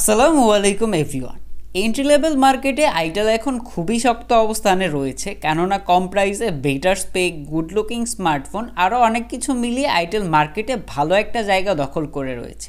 আসসালামু আলাইকুম everyone. Entry level মার্কেটে আইটেল এখন খুবই শক্ত অবস্থানে রয়েছে, কেননা কম প্রাইসে better spec, good looking smartphone আরও অনেক কিছু মিলিয়ে আইটেল মার্কেটে ভালো একটা জায়গা দখল করে রয়েছে।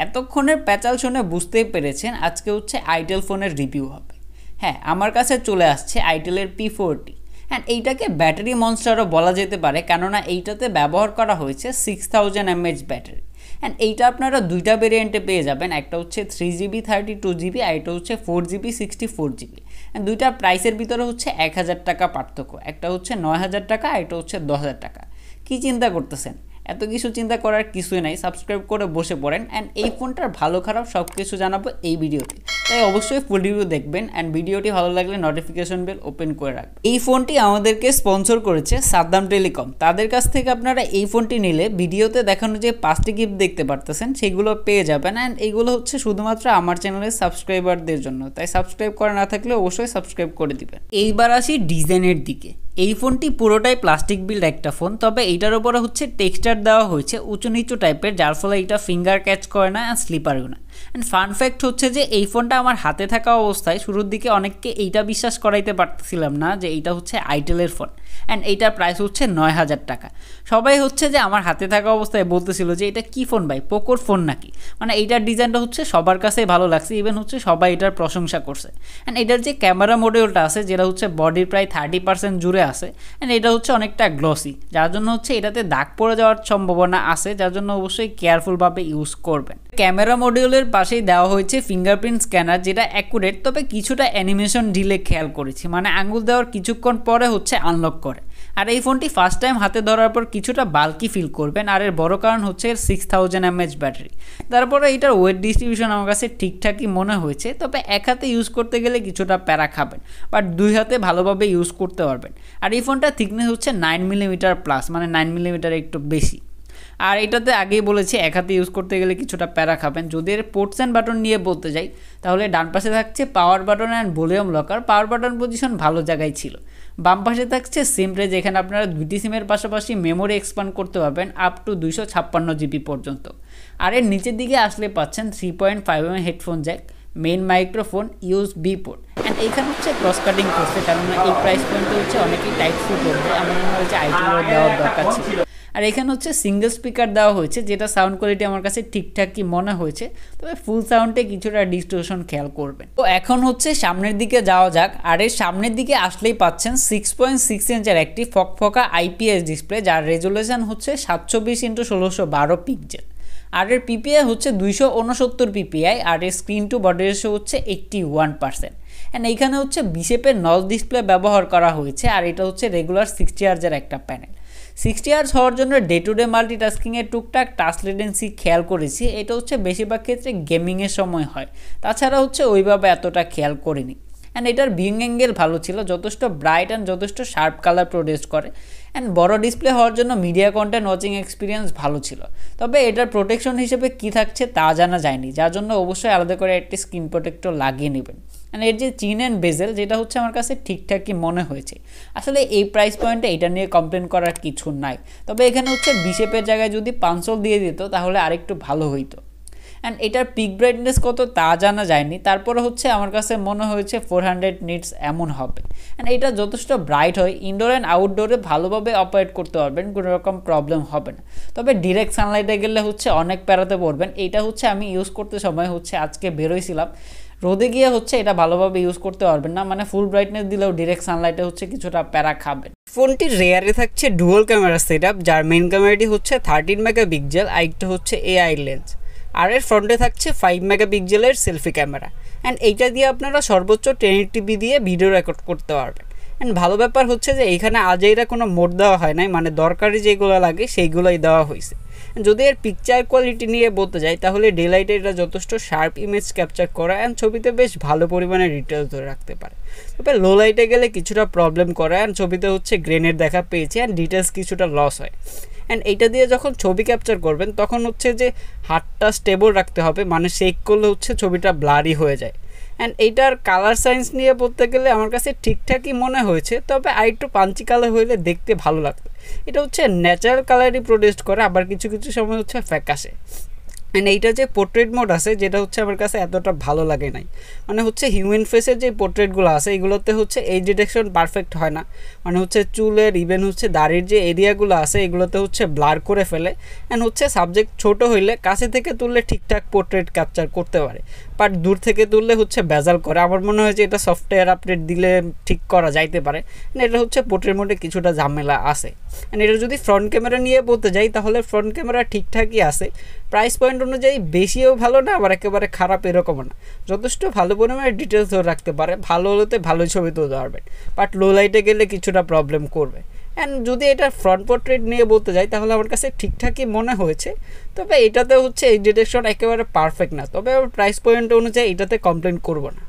এতক্ষণের প্যাচাল শুনে বুঝতেই পেরেছেন আজকে হচ্ছে আইটেল ফোনের রিভিউ হবে। হ্যাঁ, আমার কাছে চলে আসছে আইটেলের P40 অ্যান্ড এইটাকে ব্যাটারি মনস্টারও বলা যেতে পারে, কেননা এইটাতে ব্যবহার করা হয়েছে 6000 mAh ব্যাটারি। অ্যান্ড এইটা আপনারা দুইটা ভেরিয়েন্টে পেয়ে যাবেন, একটা হচ্ছে 3GB 32GB আর এটা হচ্ছে 4GB 64GB। অ্যান্ড দুইটা প্রাইসের ভিতরে হচ্ছে 1000 টাকা পার্থক্য, একটা হচ্ছে 9000 টাকা আর এটা হচ্ছে 10000 টাকা। কী চিন্তা করতেছেন? এত কিছু চিন্তা করার কিছুই নাই, সাবস্ক্রাইব করে বসে পড়েন। অ্যান্ড এই ফোনটার ভালো খারাপ সব কিছু জানাবো এই ভিডিওতে, তাই অবশ্যই ফুল রিভিউ দেখবেন। অ্যান্ড ভিডিওটি ভালো লাগলে নোটিফিকেশন বেল ওপেন করে রাখবেন। এই ফোনটি আমাদেরকে স্পন্সর করেছে সাদ্দাম টেলিকম। তাদের কাছ থেকে আপনারা এই ফোনটি নিলে ভিডিওতে দেখানো যে 5টি গিফট দেখতে পারতেছেন সেগুলো পেয়ে যাবেন। অ্যান্ড এইগুলো হচ্ছে শুধুমাত্র আমার চ্যানেলের সাবস্ক্রাইবারদের জন্য, তাই সাবস্ক্রাইব করা না থাকলে অবশ্যই সাবস্ক্রাইব করে দিবেন। এইবার আসি ডিজাইনের দিকে। এই ফোনটি পুরোটাই প্লাস্টিক বিল্ড একটা ফোন, তবে এইটার উপরে হচ্ছে টেক্সচার দেওয়া হয়েছে উঁচু নিচু টাইপের, যার ফলে এটা ফিঙ্গার ক্যাচ করে না আর স্লিপারও না। অ্যান্ড ফান ফ্যাক্ট হচ্ছে যে এই ফোনটা আমার হাতে থাকা অবস্থায় শুরুর দিকে অনেককে এইটা বিশ্বাস করাইতে পারতেছিলাম না যে এইটা হচ্ছে আইটেলের ফোন। অ্যান্ড এইটার প্রাইস হচ্ছে 9000 টাকা। সবাই হচ্ছে যে আমার হাতে থাকা অবস্থায় বলতেছিল যে এটা কী ফোন ভাই, পোকোর ফোন নাকি? মানে এইটার ডিজাইনটা হচ্ছে সবার কাছেই ভালো লাগছে, ইভেন হচ্ছে সবাই এটার প্রশংসা করছে। অ্যান্ড এটার যে ক্যামেরা মডিউলটা আছে যেটা হচ্ছে বডির প্রায় 30% জুড়ে আছে, অ্যান্ড এটা হচ্ছে অনেকটা গ্লসি, যার জন্য হচ্ছে এটাতে দাগ পড়ে যাওয়ার সম্ভাবনা আছে, যার জন্য অবশ্যই কেয়ারফুলভাবে ইউজ করবেন। ক্যামেরা মডিউলের পাশেই দেওয়া হয়েছে ফিঙ্গারপ্রিন্ট স্ক্যানার, যেটা অ্যাকুরেট, তবে কিছুটা অ্যানিমেশন ডিলে খেয়াল করেছি, মানে আঙুল দেওয়ার কিছুক্ষণ পরে হচ্ছে আনলক করে। আর এই ফোনটি ফার্স্ট টাইম হাতে ধরার পর কিছুটা বাল্কি ফিল করবেন, আর এর বড় কারণ হচ্ছে এর 6000 mAh ব্যাটারি। তারপরে এটার ওয়েট ডিস্ট্রিবিউশন আমার কাছে ঠিকঠাকই মনে হয়েছে, তবে এক হাতে ইউজ করতে গেলে কিছুটা প্যারা খাবেন, বাট দুই হাতে ভালোভাবে ইউজ করতে পারবেন। আর এই ফোনটা থিকনেস হচ্ছে 9mm প্লাস, মানে 9mm একটু বেশি। আর এটাতে আগেই বলেছি এক হাতে ইউজ করতে গেলে কিছুটা প্যারা খাবেন। যদি এর পোর্টস অ্যান্ড বাটন নিয়ে বলতে যাই, তাহলে ডান পাশে থাকছে power button and volume locker. Power button position ভালো জায়গায় ছিল। বাম পাশে থাকছে সিম ট্রে, যেখানে আপনারা দুইটি সিমের পাশাপাশি মেমোরি এক্সপান্ড করতে পারবেন আপ টু 256GB পর্যন্ত। আর এর নিচের দিকে আসলে পাচ্ছেন 3.5mm headphone Jack, main microphone, USB port. And এইখানে হচ্ছে ক্রস কাটিং করছে, কারণ এই প্রাইস পয়েন্টে হচ্ছে অনেকেই টাইপ সি করবে, আমার মনে হচ্ছে আইটেলের দেওয়ার দরকার ছিল। আর এখানে হচ্ছে সিঙ্গেল স্পিকার দেওয়া হয়েছে, যেটা সাউন্ড কোয়ালিটি আমার কাছে ঠিকঠাকই মনে হয়েছে, তবে ফুল সাউন্ডে কিছুটা ডিস্টোরশন খেয়াল করবেন। তো এখন হচ্ছে সামনের দিকে যাওয়া যাক। আর এর সামনের দিকে আসলেই পাচ্ছেন 6.6 ইঞ্চের একটি ফকফকা IPS ডিসপ্লে, যার রেজুলেশন হচ্ছে 720x1612 পিক্সেল। আর এর PPI হচ্ছে 269 PPI, আর এর স্ক্রিন টু বডি রেশিও হচ্ছে 81%। অ্যান্ড এইখানে হচ্ছে বিশেপের নচ ডিসপ্লে ব্যবহার করা হয়েছে, আর এটা হচ্ছে রেগুলার 60 হার্জের একটা প্যানেল। 60 হার্জ হওয়ার জন্য ডে টু ডে মাল্টিটাস্কিংয়ের টুকটাক টাচ লেটেন্সি খেয়াল করেছি, এটা হচ্ছে বেশিরভাগ ক্ষেত্রে গেমিংয়ের সময় হয়, তাছাড়া হচ্ছে ওইভাবে এতটা খেয়াল করিনি। অ্যান্ড এটার ভিউইং অ্যাঙ্গেল ভালো ছিল, যথেষ্ট ব্রাইট অ্যান্ড যথেষ্ট শার্প কালার প্রডিউস করে। অ্যান্ড বড় ডিসপ্লে হওয়ার জন্য মিডিয়া কন্টেন্ট ওয়াচিং এক্সপিরিয়েন্স ভালো ছিল, তবে এটার প্রোটেকশন হিসেবে কী থাকছে তা জানা যায়নি, যার জন্য অবশ্যই আলাদা করে একটি স্ক্রিন প্রোটেক্টর লাগিয়ে নেবেন। অ্যান্ড এর যে চিন অ্যান্ড বেজেল, যেটা হচ্ছে আমার কাছে ঠিকঠাকই মনে হয়েছে। আসলে এই প্রাইস পয়েন্টে এটা নিয়ে কমপ্লেন করার কিছু নাই, তবে এখানে হচ্ছে বিশেপের জায়গায় যদি 500 দিয়ে দিত তাহলে আরেকটু ভালো হইতো। অ্যান্ড এটার পিক ব্রাইটনেস কত তা জানা যায়নি, তারপরে হচ্ছে আমার কাছে মনে হয়েছে 400 নিটস এমন হবে। অ্যান্ড এটা যথেষ্ট ব্রাইট হয়, ইনডোর অ্যান্ড আউটডোরে ভালোভাবে অপারেট করতে পারবেন, কোনো রকম প্রবলেম হবে না। তবে ডিরেক্ট সানলাইটে গেলে হচ্ছে অনেক প্যারাতে পড়বেন। এইটা হচ্ছে আমি ইউজ করতে সময় হচ্ছে আজকে বেরোইছিলাম, রোদে গিয়ে হচ্ছে এটা ভালোভাবে ইউজ করতে পারবেন না, মানে ফুল ব্রাইটনেস দিলেও ডিরেক্ট সানলাইটে হচ্ছে কিছুটা প্যারা খাবেন। ফোনটির রেয়ারে থাকছে ডুয়াল ক্যামেরা সেট আপ, যার মেইন ক্যামেরাটি হচ্ছে 13 মেগাপিক্সেল, আরেকটা হচ্ছে AI লেন্স। আর এর ফ্রন্টে থাকছে 5 মেগাপিক্সেলের সেলফি ক্যামেরা। অ্যান্ড এইটা দিয়ে আপনারা সর্বোচ্চ 1080p দিয়ে ভিডিও রেকর্ড করতে পারবেন। অ্যান্ড ভালো ব্যাপার হচ্ছে যে এইখানে আজেইরা কোনো মোড দেওয়া হয় নাই, মানে দরকারি যেগুলো লাগে সেইগুলোই দেওয়া হয়েছে। যদি এর পিকচার কোয়ালিটি নিয়ে বলতে যাই, তাহলে ডে লাইটে এটা যথেষ্ট শার্প ইমেজ ক্যাপচার করা অ্যান্ড ছবিতে বেশ ভালো পরিমাণে ডিটেলস ধরে রাখতে পারে। তবে লো লাইটে গেলে কিছুটা প্রবলেম করে, অ্যান্ড ছবিতে হচ্ছে গ্রেনের দেখা পেয়েছে অ্যান্ড ডিটেলস কিছুটা লস হয়। অ্যান্ড এইটা দিয়ে যখন ছবি ক্যাপচার করবেন তখন হচ্ছে যে হাতটা স্টেবল রাখতে হবে, মানে শেক করলে হচ্ছে ছবিটা ব্লারি হয়ে যায়। অ্যান্ড এইটার কালার সায়েন্স নিয়ে বলতে গেলে আমার কাছে ঠিকঠাকই মনে হয়েছে, তবে আরেকটু পাঞ্চি কালার হইলে দেখতে ভালো লাগতো। এটা হচ্ছে ন্যাচারাল কালারই প্রডিউস করে, আবার কিছু কিছু সময় হচ্ছে ফ্যাকাশে। অ্যান্ড এইটা যে পোর্ট্রেট মোড আছে যেটা হচ্ছে আমার কাছে এতটা ভালো লাগে নাই, মানে হচ্ছে হিউম্যান ফেসের যে পোর্ট্রেটগুলো আছে এগুলোতে হচ্ছে এই ডিটেকশন পারফেক্ট হয় না, মানে হচ্ছে চুলের ইভেন হচ্ছে দাড়ির যে এরিয়াগুলো আছে এগুলোতে হচ্ছে ব্লার করে ফেলে। অ্যান্ড হচ্ছে সাবজেক্ট ছোট হইলে কাছে থেকে তুললে ঠিকঠাক পোর্ট্রেট ক্যাপচার করতে পারে, বাট দূর থেকে তুললে হচ্ছে ভেজাল করে। আমার মনে হয় যে এটা সফটওয়্যার আপডেট দিলে ঠিক করা যাইতে পারে। এটা হচ্ছে পোর্ট্রেট মোডে কিছুটা ঝামেলা আছে। অ্যান্ড এটা যদি ফ্রন্ট ক্যামেরা নিয়ে বলতে যাই তাহলে ফ্রন্ট ক্যামেরা ঠিকঠাকই আছে, প্রাইস পয়েন্ট অনুযায়ী বেশিও ভালো না আবার একেবারে খারাপ এরকমও না, যথেষ্ট ভালো পরিমাণে ডিটেলস ধরে রাখতে পারে, ভালো হলেতে ভালো ছবি তুলতে পারবেন, বাট লো লাইটে গেলে কিছুটা প্রবলেম করবে। অ্যান্ড যদি এটা ফ্রন্ট পোর্ট্রেট নিয়ে বলতে যাই তাহলে আমার কাছে ঠিকঠাকই মনে হয়েছে, তবে এটাতে হচ্ছে এই ডিটেকশন একেবারে পারফেক্ট না, তবে প্রাইস পয়েন্ট অনুযায়ী এটাতে কমপ্লেন করবো না।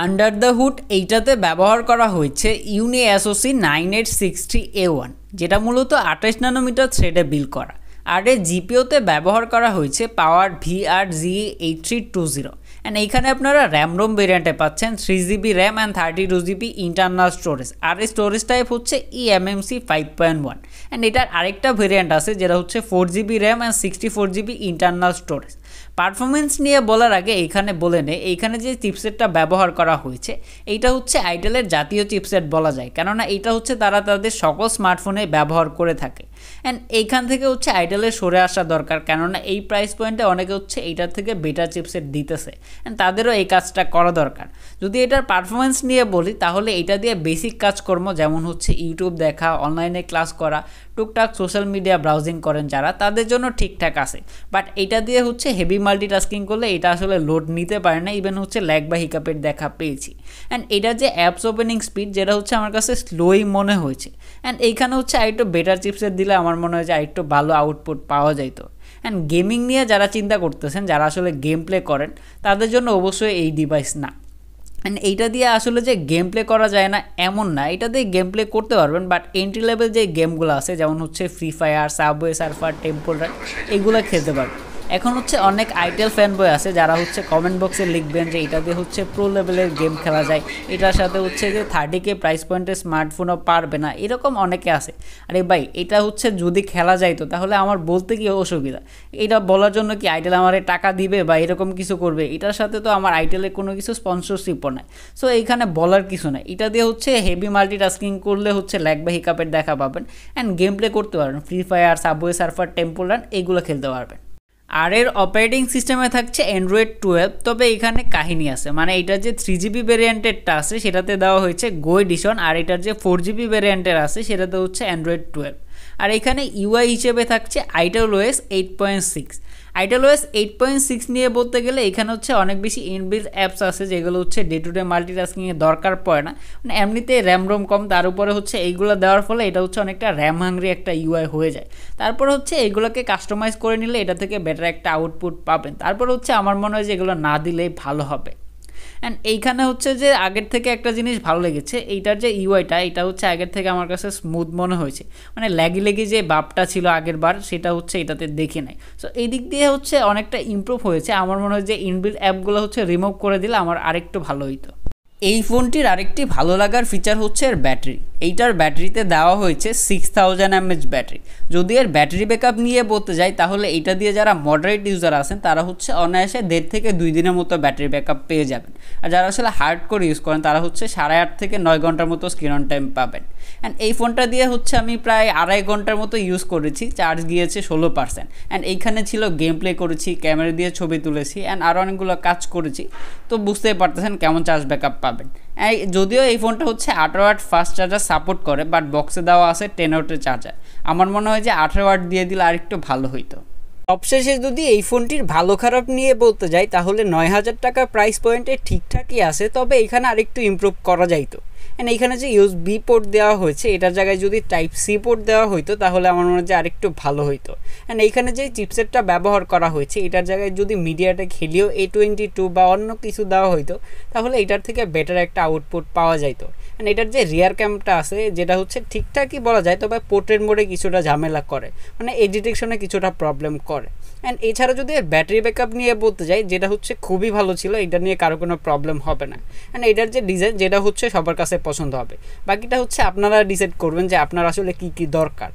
আন্ডার দ্য হুড এইটাতে ব্যবহার করা হয়েছে ইউনি এসওসি 9860A1, যেটা মূলত 28 ন্যানোমিটার থ্রেডে বিল্ড করা। আর এই জিপিওতে ব্যবহার করা হয়েছে পাওয়ার VR-GE8320। অ্যান্ড এইখানে আপনারা র্যাম রোম ভেরিয়েন্টে পাচ্ছেন 3GB RAM and 32GB internal storage. আর এই স্টোরেজ টাইপ হচ্ছে eMMC 5.1। অ্যান্ড এটার আরেকটা ভেরিয়েন্ট আছে যেটা হচ্ছে 4GB RAM and 64GB internal storage. Performance নিয়ে বলার আগে এইখানে বলে নেই, এইখানে যে চিপসেটটা ব্যবহার করা হয়েছে এইটা হচ্ছে আইটেলের জাতীয় চিপসেট বলা যায়, কেননা এটা হচ্ছে তারা তাদের সকল স্মার্টফোনে ব্যবহার করে থাকে। অ্যান্ড এইখান থেকে হচ্ছে আইটেলের সরে আসা দরকার, কেননা এই প্রাইস পয়েন্টে অনেকে হচ্ছে এইটার থেকে বেটার চিপসেট দিতেছে, অ্যান্ড তাদেরও এই কাজটা করা দরকার। যদি এটার পারফরমেন্স নিয়ে বলি তাহলে এটা দিয়ে বেসিক কাজকর্ম যেমন হচ্ছে ইউটিউব দেখা, অনলাইনে ক্লাস করা, টুকটাক সোশ্যাল মিডিয়া ব্রাউজিং করেন যারা, তাদের জন্য ঠিকঠাক আছে। বাট এটা দিয়ে হচ্ছে হেভি মাল্টিটাস্কিং করলে এটা আসলে লোড নিতে পারে না, ইভেন হচ্ছে ল্যাগ বা হিকাপের দেখা পেয়েছি। অ্যান্ড এটা যে অ্যাপস ওপেনিং স্পিড যেটা হচ্ছে আমার কাছে স্লোই মনে হয়েছে। অ্যান্ড এইখানে হচ্ছে আরেকটু বেটার চিপসেট দিলে আমার মনে হয় যে আরেকটু ভালো আউটপুট পাওয়া যেত। অ্যান্ড গেমিং নিয়ে যারা চিন্তা করতেছেন, যারা আসলে গেম প্লে করেন, তাদের জন্য অবশ্যই এই ডিভাইস না। অ্যান্ড এইটা দিয়ে আসলে যে গেম প্লে করা যায় না এমন না, এটা দিয়ে গেম প্লে করতে পারবেন, বাট এন্ট্রি লেভেল যে গেমগুলো আছে যেমন হচ্ছে free fire, subway surfer, temple run, এগুলো খেলতে পারবেন। এখন হচ্ছে অনেক আইটেল ফ্যান বয় আছে যারা হচ্ছে কমেন্ট বক্সে লিখবেন যে এটা দিয়ে হচ্ছে প্রো লেভেলের গেম খেলা যায়, এটার সাথে হচ্ছে যে 30K প্রাইস পয়েন্টের স্মার্টফোনও পারবে না, এরকম অনেকে আছে। আরে ভাই, এটা হচ্ছে যদি খেলা যাইতো তাহলে আমার বলতে কি অসুবিধা? এটা বলার জন্য কি আইটেল আমার টাকা দিবে বা এরকম কিছু করবে? এটার সাথে তো আমার আইটেলের কোনো কিছু স্পন্সরশিপও নাই, সো এইখানে বলার কিছু নাই। এটা দিয়ে হচ্ছে হেভি মাল্টিটাস্কিং করলে হচ্ছে ল্যাগ বা হিকাপের দেখা পাবেন, অ্যান্ড গেম প্লে করতে পারবেন, free fire, subway surfer, temple run এগুলো খেলতে পারবেন। আর এর অপারেটিং সিস্টেমে থাকছে অ্যান্ড্রয়েড 12, তবে এখানে কাহিনী আছে, মানে এটার যে 3GB ভ্যারিয়েন্টেরটা আছে সেটাতে দেওয়া হয়েছে গো এডিশন, আর এটার যে 4GB ভ্যারিয়েন্টের আছে সেটাতে হচ্ছে অ্যান্ড্রয়েড 12। আর এখানে ইউআই হিসেবে থাকছে itel OS 8.6। itel OS 8.6 নিয়ে বলতে গেলে এখানে হচ্ছে অনেক বেশি ইনবিল্ট অ্যাপস আছে যেগুলো হচ্ছে ডে টু ডে মাল্টিটাস্কিংয়ে দরকার পড়ে না, মানে এমনিতে র্যাম রোম কম, তার উপরে হচ্ছে এইগুলো দেওয়ার ফলে এটা হচ্ছে অনেকটা র্যাম হাংরি একটা ইউআই হয়ে যায়। তারপর হচ্ছে এইগুলোকে কাস্টমাইজ করে নিলে এটা থেকে বেটার একটা আউটপুট পাবেন। তারপর হচ্ছে আমার মনে হয় যে এগুলো না দিলেই ভালো হবে। অ্যান্ড এইখানে হচ্ছে যে আগের থেকে একটা জিনিস ভালো লেগেছে, এইটার যে ইউআইটা এটা হচ্ছে আগের থেকে আমার কাছে স্মুথ মনে হয়েছে, মানে ল্যাগি যে বাপটা ছিল আগের বার সেটা হচ্ছে এটাতে দেখে নাই। সো এই দিক দিয়ে হচ্ছে অনেকটা ইমপ্রুভ হয়েছে। আমার মনে হয় যে ইনবিল্ট অ্যাপগুলো হচ্ছে রিমুভ করে দিলে আমার আরেকটু ভালো হইতো। এই ফোনটির আরেকটি ভালো লাগার ফিচার হচ্ছে এর ব্যাটারি। এইটার ব্যাটারিতে দেওয়া হয়েছে 6000 mAh ব্যাটারি। যদি এর ব্যাটারি ব্যাকআপ নিয়ে বলতে যাই তাহলে এটা দিয়ে যারা মডারেট ইউজার আছেন তারা হচ্ছে অনায়াসে 1.5 থেকে 2 দিনের মতো ব্যাটারি ব্যাকআপ পেয়ে যাবেন। আর যারা আসলে হার্ড করে ইউজ করেন তারা হচ্ছে 8.5 থেকে 9 ঘন্টার মতো স্ক্রিন অন টাইম পাবেন। অ্যান্ড এই ফোনটা দিয়ে হচ্ছে আমি প্রায় 2.5 ঘন্টার মতো ইউজ করেছি, চার্জ গিয়েছে 16%। অ্যান্ড এইখানে ছিল গেম প্লে করেছি, ক্যামেরা দিয়ে ছবি তুলেছি, অ্যান্ড আরও অনেকগুলো কাজ করেছি, তো বুঝতেই পারতেছেন কেমন চার্জ ব্যাকআপ পাবেন। যদিও এই ফোনটা হচ্ছে 18 ওয়াট ফাস্ট চার্জার সাপোর্ট করে, বাট বক্সে দেওয়া আছে 10 ওয়াটের চার্জার। আমার মনে হয় যে 18 ওয়াট দিয়ে দিলে আরেকটু ভালো হইতো। সবশেষে যদি এই ফোনটির ভালো খারাপ নিয়ে বলতে যাই তাহলে 9000 টাকা প্রাইস পয়েন্টে ঠিকঠাকই আছে, তবে এখানে আরেকটু ইমপ্রুভ করা যাইতো। অ্যান্ড এইখানে যে USB পোর্ট দেওয়া হয়েছে এটার জায়গায় যদি Type-C পোর্ট দেওয়া হইতো তাহলে আমার মনে হয় যে আরেকটু ভালো হইতো। অ্যান্ড এইখানে যে চিপসেটটা ব্যবহার করা হয়েছে এটার জায়গায় যদি মিডিয়াটেক হেলিও A22 বা অন্য কিছু দেওয়া হইতো তাহলে এটার থেকে বেটার একটা আউটপুট পাওয়া যাইতো। অ্যান্ড এটার যে রিয়ার ক্যামটা আছে যেটা হচ্ছে ঠিকঠাকই বলা যায়, তবে পোর্ট্রেট মোডে কিছুটা ঝামেলা করে, মানে এই ডিটেকশনে কিছুটা প্রবলেম করে। অ্যান্ড এছাড়া যদি এর ব্যাটারি ব্যাকআপ নিয়ে বলতে যাই যেটা হচ্ছে খুবই ভালো ছিল, এটা নিয়ে কারো কোনো প্রবলেম হবে না। অ্যান্ড এটার যে ডিজাইন যেটা হচ্ছে সবার কাছে পছন্দ হবে, বাকিটা হচ্ছে আপনারা ডিসাইড করবেন যে আপনার আসলে কী কী দরকার।